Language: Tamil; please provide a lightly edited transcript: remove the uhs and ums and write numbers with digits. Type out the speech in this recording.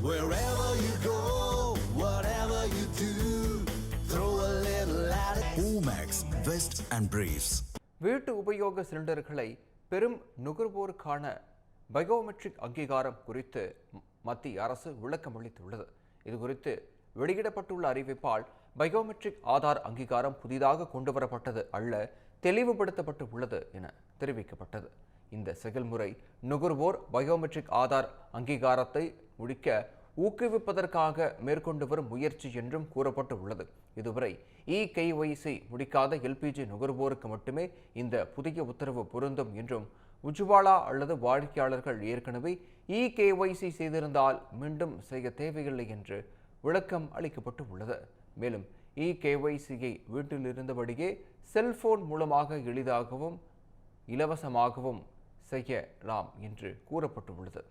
Wherever you go, whatever you do, throw a little at it. Omax, Vest and Briefs. வீட்டு உபயோக சிலிண்டர்களை பெரும் நுகர்வோருக்கான பயோமெட்ரிக் அங்கீகாரம் குறித்து மத்திய அரசு விளக்கம் அளித்துள்ளது. இதுகுறித்து வெளியிடப்பட்டுள்ள அறிவிப்பால் பயோமெட்ரிக் ஆதார் அங்கீகாரம் புதிதாக கொண்டுவரப்பட்டது அல்ல, தெளிவுபடுத்தப்பட்டு உள்ளது என தெரிவிக்கப்பட்டது. இந்த செயல்முறை நுகர்வோர் பயோமெட்ரிக் ஆதார் அங்கீகாரத்தை முடிக்க ஊக்குவிப்பதற்காக மேற்கொண்டு வரும் முயற்சி என்றும் கூறப்பட்டு உள்ளது. இதுவரை KYC முடிக்காத LPG நுகர்வோருக்கு மட்டுமே இந்த புதிய உத்தரவு பொருந்தும் என்றும், உஜ்வாலா அல்லது வாடிக்கையாளர்கள் ஏற்கனவே KYC செய்திருந்தால் மீண்டும் செய்ய தேவையில்லை என்று விளக்கம் அளிக்கப்பட்டு உள்ளது. மேலும் KYCயை வீட்டில் இருந்தபடியே செல்போன் மூலமாக எளிதாகவும் இலவசமாகவும் செய்யலாம் என்று கூறப்பட்டுள்ளது.